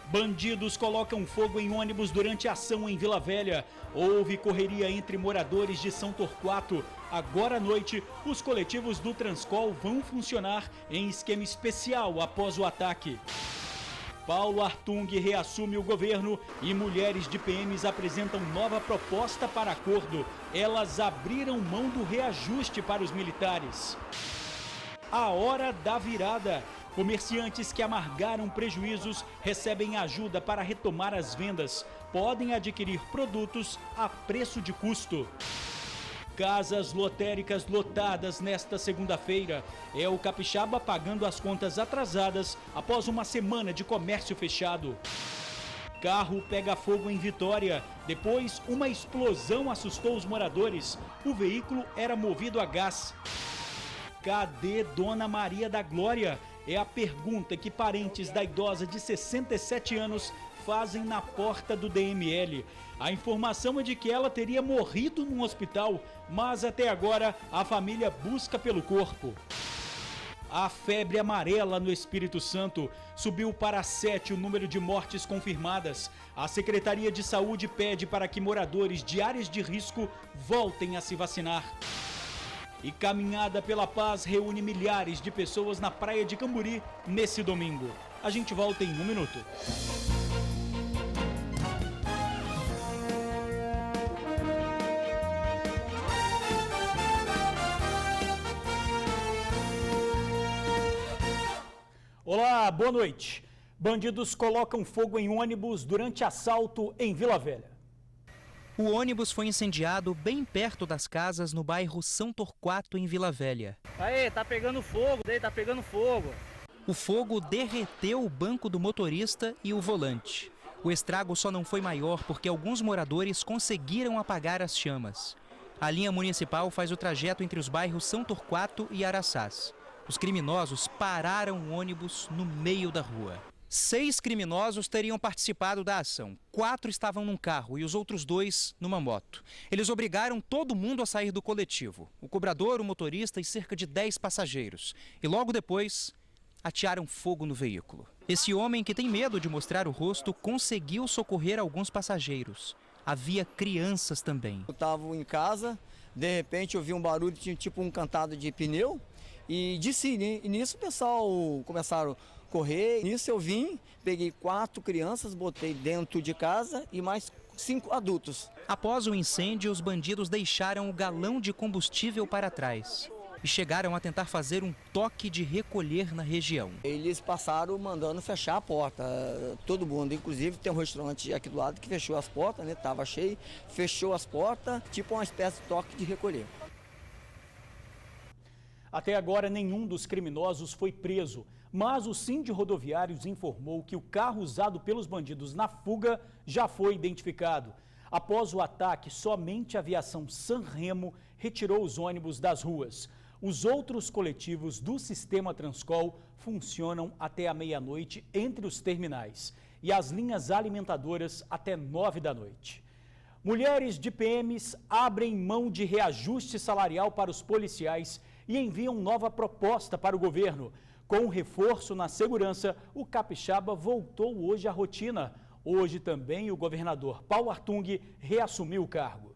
Bandidos colocam fogo em ônibus durante ação em Vila Velha. Houve correria entre moradores de São Torquato. Agora à noite, os coletivos do Transcol vão funcionar em esquema especial após o ataque. Paulo Artung reassume o governo e mulheres de PMs apresentam nova proposta para acordo. Elas abriram mão do reajuste para os militares. A hora da virada. Comerciantes que amargaram prejuízos recebem ajuda para retomar as vendas. Podem adquirir produtos a preço de custo. Casas lotéricas lotadas nesta segunda-feira. É o capixaba pagando as contas atrasadas após uma semana de comércio fechado. Carro pega fogo em Vitória. Depois, uma explosão assustou os moradores. O veículo era movido a gás. Cadê Dona Maria da Glória? É a pergunta que parentes da idosa de 67 anos fazem na porta do DML. A informação é de que ela teria morrido num hospital, mas até agora a família busca pelo corpo. A febre amarela no Espírito Santo subiu para 7 o número de mortes confirmadas. A Secretaria de Saúde pede para que moradores de áreas de risco voltem a se vacinar. E Caminhada pela Paz reúne milhares de pessoas na praia de Camburi nesse domingo. A gente volta em 1 minuto. Olá, boa noite. Bandidos colocam fogo em ônibus durante assalto em Vila Velha. O ônibus foi incendiado bem perto das casas no bairro São Torquato, em Vila Velha. Aí, tá pegando fogo, tá pegando fogo. O fogo derreteu o banco do motorista e o volante. O estrago só não foi maior porque alguns moradores conseguiram apagar as chamas. A linha municipal faz o trajeto entre os bairros São Torquato e Araçás. Os criminosos pararam o ônibus no meio da rua. 6 criminosos teriam participado da ação. 4 estavam num carro e os outros 2 numa moto. Eles obrigaram todo mundo a sair do coletivo. O cobrador, o motorista e cerca de 10 passageiros. E logo depois, atearam fogo no veículo. Esse homem, que tem medo de mostrar o rosto, conseguiu socorrer alguns passageiros. Havia crianças também. Eu estava em casa, de repente eu vi um barulho, tinha tipo um cantado de pneu. E disse, e nisso o pessoal começaram a correr. Nisso eu vim, peguei 4 crianças, botei dentro de casa e mais 5 adultos. Após o incêndio, os bandidos deixaram o galão de combustível para trás e chegaram a tentar fazer um toque de recolher na região. Eles passaram mandando fechar a porta, todo mundo, inclusive tem um restaurante aqui do lado que fechou as portas, né? Tava cheio, fechou as portas, tipo uma espécie de toque de recolher. Até agora, nenhum dos criminosos foi preso, mas o Síndico Rodoviários informou que o carro usado pelos bandidos na fuga já foi identificado. Após o ataque, somente a aviação Sanremo retirou os ônibus das ruas. Os outros coletivos do sistema Transcol funcionam até a meia-noite entre os terminais e as linhas alimentadoras até 9 da noite. Mulheres de PMs abrem mão de reajuste salarial para os policiais e enviam nova proposta para o governo. Com o reforço na segurança, o capixaba voltou hoje à rotina. Hoje também o governador Paulo Artung reassumiu o cargo.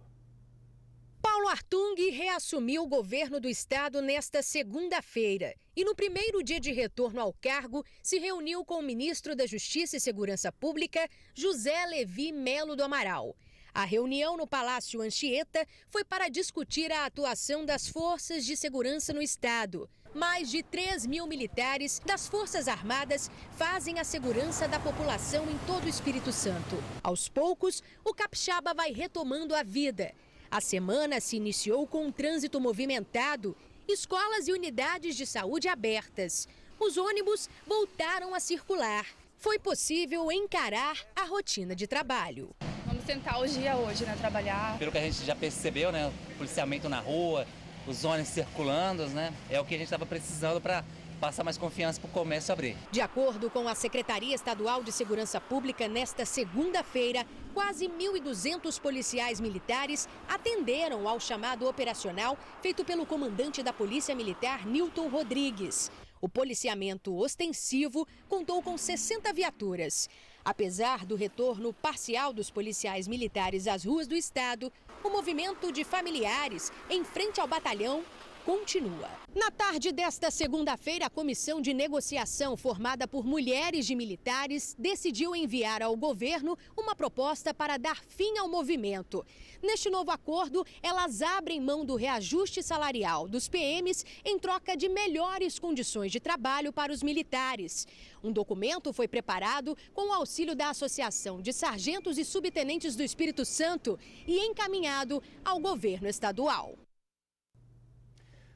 Paulo Artung reassumiu o governo do estado nesta segunda-feira e no primeiro dia de retorno ao cargo se reuniu com o ministro da Justiça e Segurança Pública, José Levi Melo do Amaral. A reunião no Palácio Anchieta foi para discutir a atuação das forças de segurança no estado. Mais de 3.000 militares das Forças Armadas fazem a segurança da população em todo o Espírito Santo. Aos poucos, o capixaba vai retomando a vida. A semana se iniciou com um trânsito movimentado, escolas e unidades de saúde abertas. Os ônibus voltaram a circular. Foi possível encarar a rotina de trabalho. Vamos tentar o dia hoje, né? Trabalhar. Pelo que a gente já percebeu, né? O policiamento na rua, os ônibus circulando, né? É o que a gente estava precisando para passar mais confiança para o comércio abrir. De acordo com a Secretaria Estadual de Segurança Pública, nesta segunda-feira, quase 1.200 policiais militares atenderam ao chamado operacional feito pelo comandante da Polícia Militar, Nilton Rodrigues. O policiamento ostensivo contou com 60 viaturas. Apesar do retorno parcial dos policiais militares às ruas do estado, o movimento de familiares em frente ao batalhão continua. Na tarde desta segunda-feira, a comissão de negociação formada por mulheres de militares decidiu enviar ao governo uma proposta para dar fim ao movimento. Neste novo acordo, elas abrem mão do reajuste salarial dos PMs em troca de melhores condições de trabalho para os militares. Um documento foi preparado com o auxílio da Associação de Sargentos e Subtenentes do Espírito Santo e encaminhado ao governo estadual.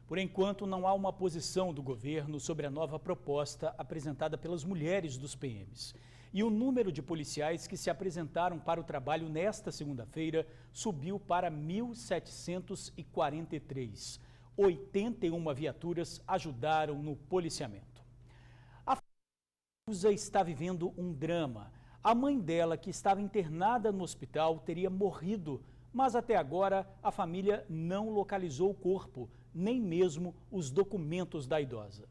Por enquanto, não há uma posição do governo sobre a nova proposta apresentada pelas mulheres dos PMs. E o número de policiais que se apresentaram para o trabalho nesta segunda-feira subiu para 1.743. 81 viaturas ajudaram no policiamento. A Ilza está vivendo um drama. A mãe dela, que estava internada no hospital, teria morrido, mas até agora a família não localizou o corpo, nem mesmo os documentos da idosa.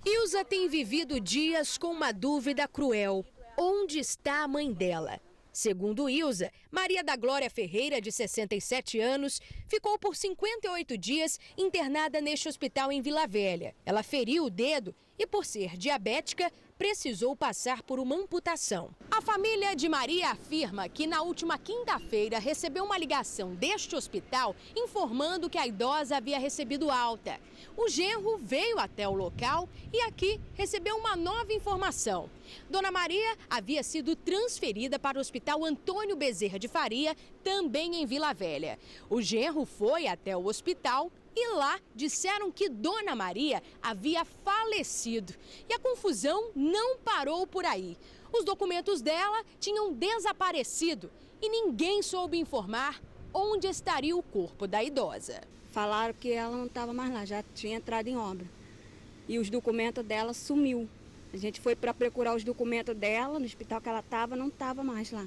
Ilza tem vivido dias com uma dúvida cruel. Onde está a mãe dela? Segundo Ilza, Maria da Glória Ferreira, de 67 anos, ficou por 58 dias internada neste hospital em Vila Velha. Ela feriu o dedo e, por ser diabética, precisou passar por uma amputação. A família de Maria afirma que na última quinta-feira recebeu uma ligação deste hospital informando que a idosa havia recebido alta. O genro veio até o local e aqui recebeu uma nova informação. Dona Maria havia sido transferida para o Hospital Antônio Bezerra de Faria, também em Vila Velha. O genro foi até o hospital e lá disseram que Dona Maria havia falecido. E a confusão não parou por aí. Os documentos dela tinham desaparecido e ninguém soube informar onde estaria o corpo da idosa. Falaram que ela não estava mais lá, já tinha entrado em obra. E os documentos dela sumiu. A gente foi para procurar os documentos dela no hospital que ela estava, não estava mais lá.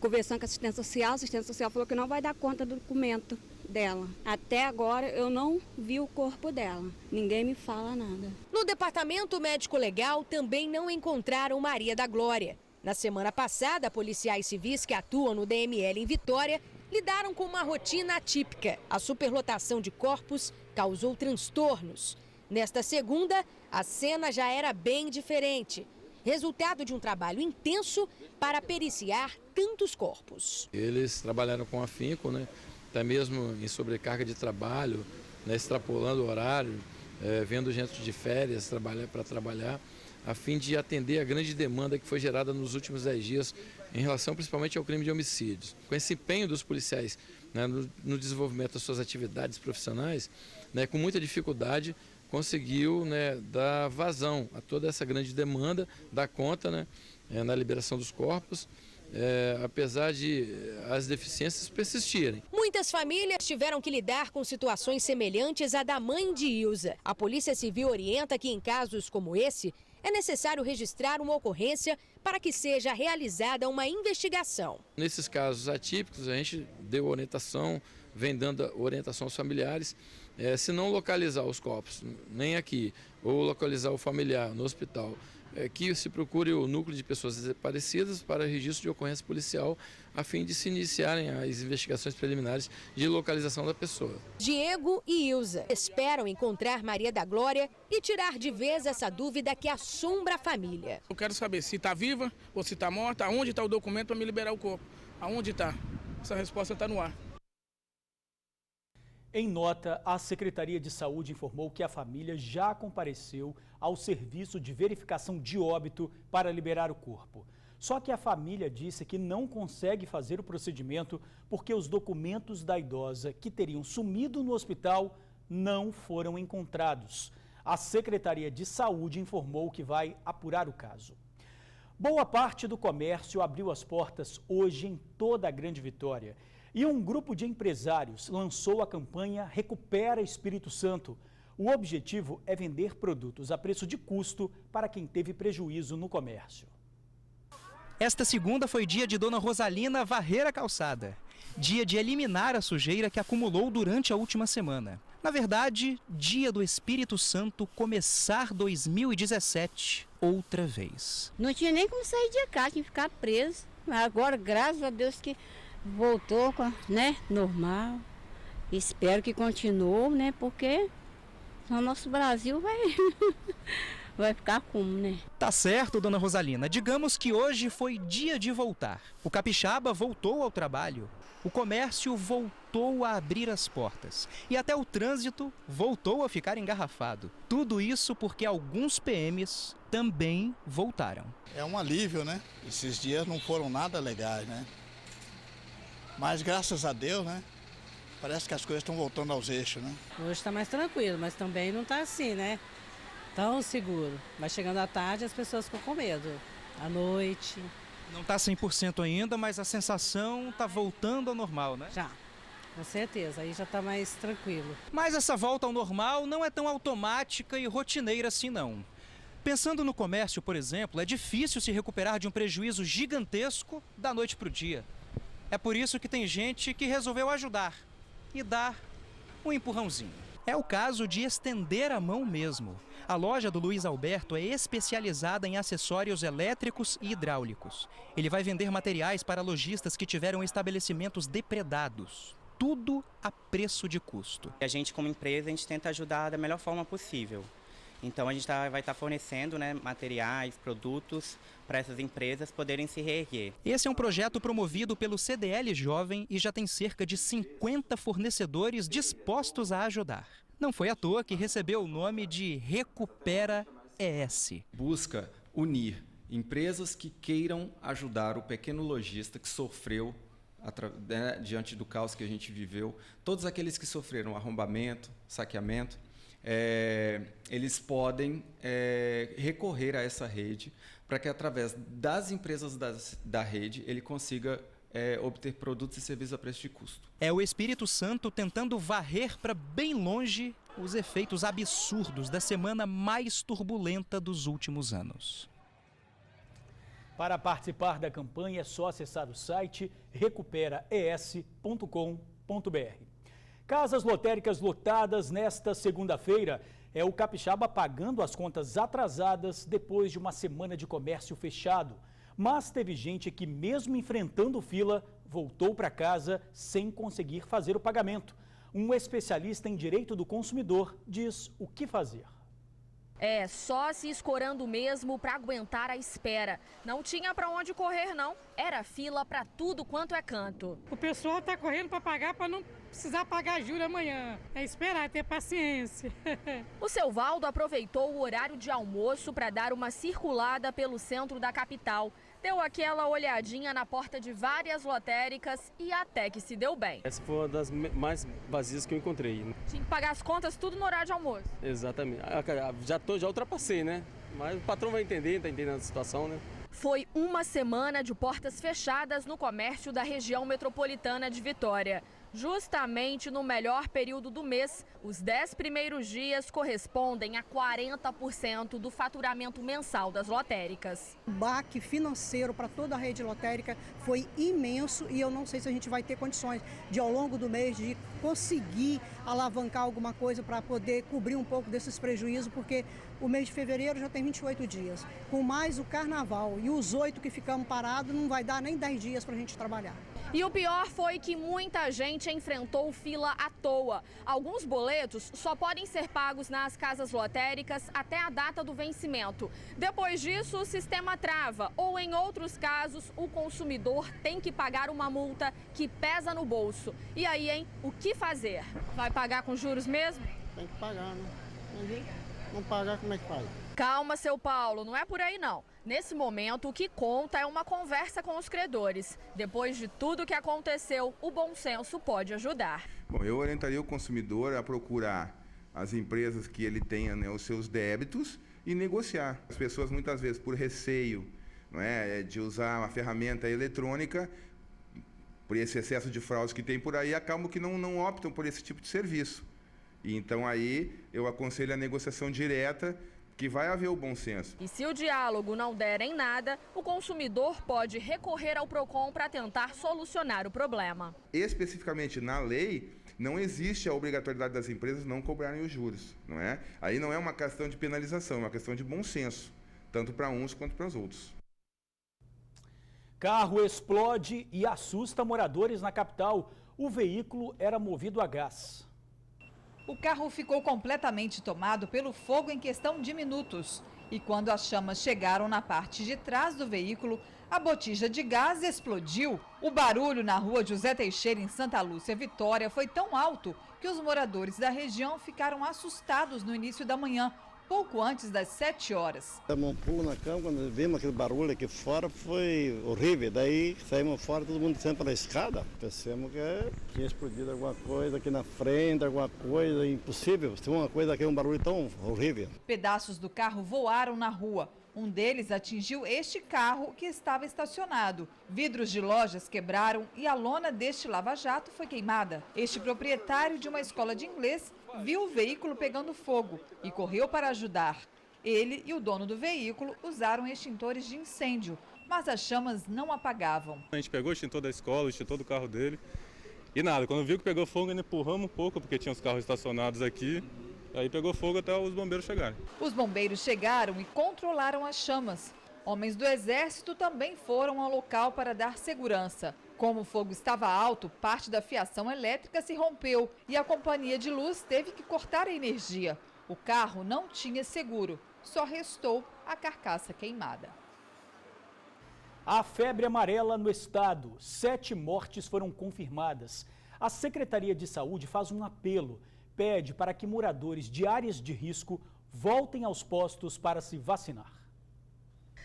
Conversando com a assistente social falou que não vai dar conta do documento dela. Até agora eu não vi o corpo dela, ninguém me fala nada. No departamento médico-legal também não encontraram Maria da Glória. Na semana passada, policiais civis que atuam no DML em Vitória lidaram com uma rotina atípica. A superlotação de corpos causou transtornos. Nesta segunda, a cena já era bem diferente. Resultado de um trabalho intenso para periciar tantos corpos. Eles trabalharam com afinco, né? Até mesmo em sobrecarga de trabalho, né? Extrapolando o horário, vendo gente de férias para trabalhar, a fim de atender a grande demanda que foi gerada nos últimos 10 dias em relação principalmente ao crime de homicídios. Com esse empenho dos policiais, né, no desenvolvimento das suas atividades profissionais, né, com muita dificuldade, conseguiu, né, dar vazão a toda essa grande demanda, dar conta, né, na liberação dos corpos, apesar de as deficiências persistirem. Muitas famílias tiveram que lidar com situações semelhantes à da mãe de Ilza. A Polícia Civil orienta que em casos como esse, é necessário registrar uma ocorrência para que seja realizada uma investigação. Nesses casos atípicos, a gente deu orientação, vem dando orientação aos familiares, se não localizar os corpos, nem aqui, ou localizar o familiar no hospital, que se procure o núcleo de pessoas desaparecidas para registro de ocorrência policial, a fim de se iniciarem as investigações preliminares de localização da pessoa. Diego e Ilza esperam encontrar Maria da Glória e tirar de vez essa dúvida que assombra a família. Eu quero saber se está viva ou se está morta, aonde está o documento para me liberar o corpo, aonde está? Essa resposta está no ar. Em nota, a Secretaria de Saúde informou que a família já compareceu ao serviço de verificação de óbito para liberar o corpo. Só que a família disse que não consegue fazer o procedimento porque os documentos da idosa que teriam sumido no hospital não foram encontrados. A Secretaria de Saúde informou que vai apurar o caso. Boa parte do comércio abriu as portas hoje em toda a Grande Vitória. E um grupo de empresários lançou a campanha Recupera Espírito Santo. O objetivo é vender produtos a preço de custo para quem teve prejuízo no comércio. Esta segunda foi dia de Dona Rosalina varrer a calçada. Dia de eliminar a sujeira que acumulou durante a última semana. Na verdade, dia do Espírito Santo começar 2017 outra vez. Não tinha nem como sair de casa, tinha que ficar preso. Mas agora, graças a Deus que voltou, né, normal. Espero que continue, né, porque o nosso Brasil vai ficar como, né? Tá certo, dona Rosalina. Digamos que hoje foi dia de voltar. O capixaba voltou ao trabalho. O comércio voltou a abrir as portas. E até o trânsito voltou a ficar engarrafado. Tudo isso porque alguns PMs também voltaram. É um alívio, né? Esses dias não foram nada legais, né? Mas graças a Deus, né? Parece que as coisas estão voltando aos eixos, né? Hoje está mais tranquilo, mas também não está assim, né? Tão seguro. Mas chegando à tarde as pessoas ficam com medo. À noite. Não está 100% ainda, mas a sensação está voltando ao normal, né? Já, com certeza. Aí já está mais tranquilo. Mas essa volta ao normal não é tão automática e rotineira assim, não. Pensando no comércio, por exemplo, é difícil se recuperar de um prejuízo gigantesco da noite para o dia. É por isso que tem gente que resolveu ajudar e dar um empurrãozinho. É o caso de estender a mão mesmo. A loja do Luiz Alberto é especializada em acessórios elétricos e hidráulicos. Ele vai vender materiais para lojistas que tiveram estabelecimentos depredados. Tudo a preço de custo. A gente, como empresa, a gente tenta ajudar da melhor forma possível. Então a gente vai estar fornecendo, né, materiais, produtos para essas empresas poderem se reerguer. Esse é um projeto promovido pelo CDL Jovem e já tem cerca de 50 fornecedores dispostos a ajudar. Não foi à toa que recebeu o nome de Recupera ES. Busca unir empresas que queiram ajudar o pequeno lojista que sofreu diante do caos que a gente viveu, todos aqueles que sofreram arrombamento, saqueamento. Eles podem recorrer a essa rede para que, através das empresas da rede, ele consiga obter produtos e serviços a preço de custo. É o Espírito Santo tentando varrer para bem longe os efeitos absurdos da semana mais turbulenta dos últimos anos. Para participar da campanha é só acessar o site recuperaes.com.br. Casas lotéricas lotadas nesta segunda-feira. É o capixaba pagando as contas atrasadas depois de uma semana de comércio fechado. Mas teve gente que, mesmo enfrentando fila, voltou para casa sem conseguir fazer o pagamento. Um especialista em direito do consumidor diz o que fazer. Só se escorando mesmo para aguentar a espera. Não tinha para onde correr, não. Era fila para tudo quanto é canto. O pessoal está correndo para pagar para não precisar pagar juros amanhã. É esperar, ter paciência. O seu Valdo aproveitou o horário de almoço para dar uma circulada pelo centro da capital. Deu aquela olhadinha na porta de várias lotéricas e até que se deu bem. Essa foi uma das mais vazias que eu encontrei. Tinha que pagar as contas tudo no horário de almoço. Exatamente. Já ultrapassei, né? Mas o patrão vai entender, tá entendendo a situação, né? Foi uma semana de portas fechadas no comércio da região metropolitana de Vitória. Justamente no melhor período do mês, os 10 primeiros dias correspondem a 40% do faturamento mensal das lotéricas. O baque financeiro para toda a rede lotérica foi imenso e eu não sei se a gente vai ter condições de, ao longo do mês, de conseguir alavancar alguma coisa para poder cobrir um pouco desses prejuízos, porque o mês de fevereiro já tem 28 dias. Com mais o carnaval e os 8 que ficamos parados, não vai dar nem 10 dias para a gente trabalhar. E o pior foi que muita gente enfrentou fila à toa. Alguns boletos só podem ser pagos nas casas lotéricas até a data do vencimento. Depois disso, o sistema trava ou, em outros casos, o consumidor tem que pagar uma multa que pesa no bolso. E aí, hein? O que fazer? Vai pagar com juros mesmo? Tem que pagar, né? Não pagar, como é que faz? Calma, seu Paulo, não é por aí não. Nesse momento, o que conta é uma conversa com os credores. Depois de tudo que aconteceu, o bom senso pode ajudar. Bom, eu orientaria o consumidor a procurar as empresas que ele tenha, né, os seus débitos e negociar. As pessoas, muitas vezes, por receio, não é, de usar uma ferramenta eletrônica, por esse excesso de fraude que tem por aí, acabam que não optam por esse tipo de serviço. E então aí eu aconselho a negociação direta, que vai haver o bom senso. E se o diálogo não der em nada, o consumidor pode recorrer ao PROCON para tentar solucionar o problema. Especificamente na lei, não existe a obrigatoriedade das empresas não cobrarem os juros, não é? Aí não é uma questão de penalização, é uma questão de bom senso, tanto para uns quanto para os outros. Carro explode e assusta moradores na capital. O veículo era movido a gás. O carro ficou completamente tomado pelo fogo em questão de minutos. E quando as chamas chegaram na parte de trás do veículo, a botija de gás explodiu. O barulho na rua José Teixeira, em Santa Lúcia, Vitória, foi tão alto que os moradores da região ficaram assustados no início da manhã, pouco antes das 7 horas. Damos um pulo na cama, quando vimos aquele barulho aqui fora, foi horrível. Daí saímos fora, todo mundo descendo pela escada. Pensamos que tinha explodido alguma coisa aqui na frente, alguma coisa impossível. Se uma coisa aqui, um barulho tão horrível. Pedaços do carro voaram na rua. Um deles atingiu este carro que estava estacionado. Vidros de lojas quebraram e a lona deste lava-jato foi queimada. Este proprietário de uma escola de inglês viu o veículo pegando fogo e correu para ajudar. Ele e o dono do veículo usaram extintores de incêndio, mas as chamas não apagavam. A gente pegou o extintor da escola, o extintor do carro dele e nada. Quando viu que pegou fogo, ainda empurramos um pouco, porque tinha os carros estacionados aqui. Aí pegou fogo até os bombeiros chegarem. Os bombeiros chegaram e controlaram as chamas. Homens do Exército também foram ao local para dar segurança. Como o fogo estava alto, parte da fiação elétrica se rompeu e a companhia de luz teve que cortar a energia. O carro não tinha seguro, só restou a carcaça queimada. A febre amarela no estado. 7 mortes foram confirmadas. A Secretaria de Saúde faz um apelo. Pede para que moradores de áreas de risco voltem aos postos para se vacinar.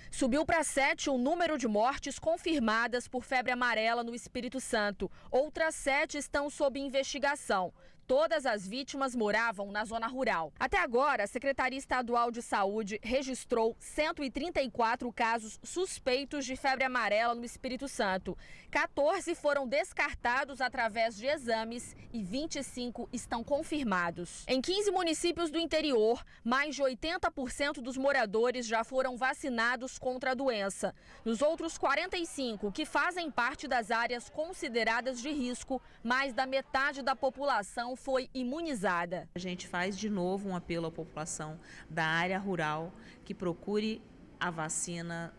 Subiu para 7 o número de mortes confirmadas por febre amarela no Espírito Santo. Outras 7 estão sob investigação. Todas as vítimas moravam na zona rural. Até agora, a Secretaria Estadual de Saúde registrou 134 casos suspeitos de febre amarela no Espírito Santo. 14 foram descartados através de exames e 25 estão confirmados. Em 15 municípios do interior, mais de 80% dos moradores já foram vacinados contra a doença. Nos outros 45, que fazem parte das áreas consideradas de risco, mais da metade da população foi imunizada. A gente faz de novo um apelo à população da área rural que procure a vacina.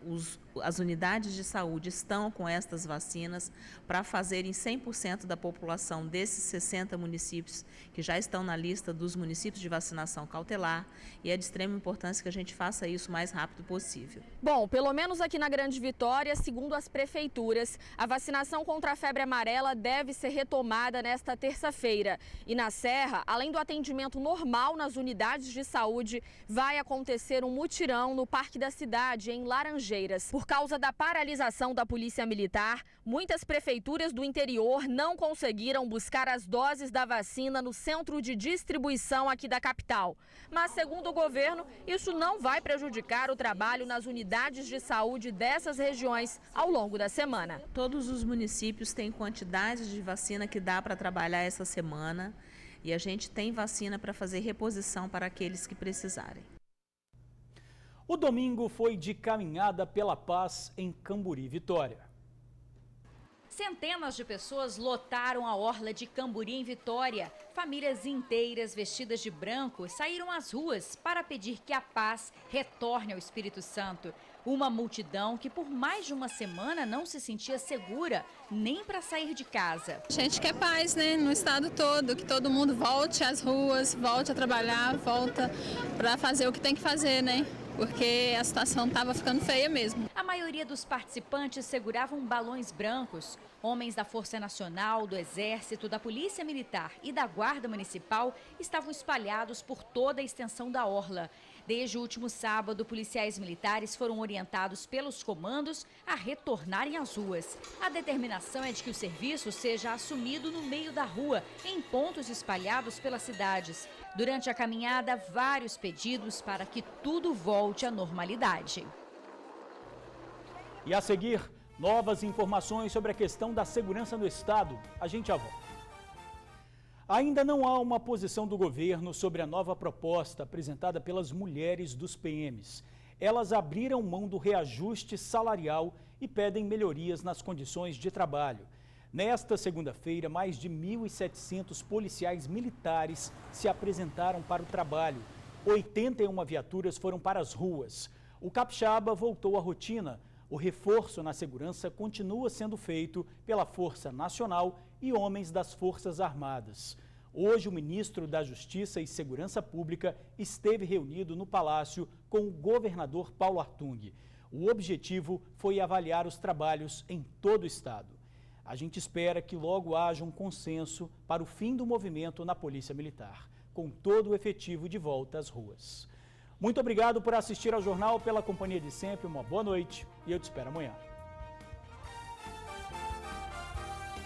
As unidades de saúde estão com estas vacinas para fazerem 100% da população desses 60 municípios que já estão na lista dos municípios de vacinação cautelar, e é de extrema importância que a gente faça isso o mais rápido possível. Bom, pelo menos aqui na Grande Vitória, segundo as prefeituras, a vacinação contra a febre amarela deve ser retomada nesta terça-feira. E na Serra, além do atendimento normal nas unidades de saúde, vai acontecer um mutirão no Parque da Cidade, em Laranjeiras. Por causa da paralisação da Polícia Militar, muitas prefeituras do interior não conseguiram buscar as doses da vacina no centro de distribuição aqui da capital. Mas, segundo o governo, isso não vai prejudicar o trabalho nas unidades de saúde dessas regiões ao longo da semana. Todos os municípios têm quantidade de vacina que dá para trabalhar essa semana, e a gente tem vacina para fazer reposição para aqueles que precisarem. O domingo foi de caminhada pela paz em Camburi, Vitória. Centenas de pessoas lotaram a orla de Camburi, em Vitória. Famílias inteiras vestidas de branco saíram às ruas para pedir que a paz retorne ao Espírito Santo. Uma multidão que por mais de uma semana não se sentia segura nem para sair de casa. A gente quer paz, né, no estado todo, que todo mundo volte às ruas, volte a trabalhar, volta para fazer o que tem que fazer, né? Porque a situação estava ficando feia mesmo. A maioria dos participantes seguravam balões brancos. Homens da Força Nacional, do Exército, da Polícia Militar e da Guarda Municipal estavam espalhados por toda a extensão da orla. Desde o último sábado, policiais militares foram orientados pelos comandos a retornarem às ruas. A determinação é de que o serviço seja assumido no meio da rua, em pontos espalhados pelas cidades. Durante a caminhada, vários pedidos para que tudo volte à normalidade. E a seguir, novas informações sobre a questão da segurança no estado. A gente já volta. Ainda não há uma posição do governo sobre a nova proposta apresentada pelas mulheres dos PMs. Elas abriram mão do reajuste salarial e pedem melhorias nas condições de trabalho. Nesta segunda-feira, mais de 1.700 policiais militares se apresentaram para o trabalho. 81 viaturas foram para as ruas. O capixaba voltou à rotina. O reforço na segurança continua sendo feito pela Força Nacional e homens das Forças Armadas. Hoje, o ministro da Justiça e Segurança Pública esteve reunido no Palácio com o governador Paulo Artung. O objetivo foi avaliar os trabalhos em todo o estado. A gente espera que logo haja um consenso para o fim do movimento na Polícia Militar, com todo o efetivo de volta às ruas. Muito obrigado por assistir ao jornal, pela companhia de sempre, uma boa noite e eu te espero amanhã.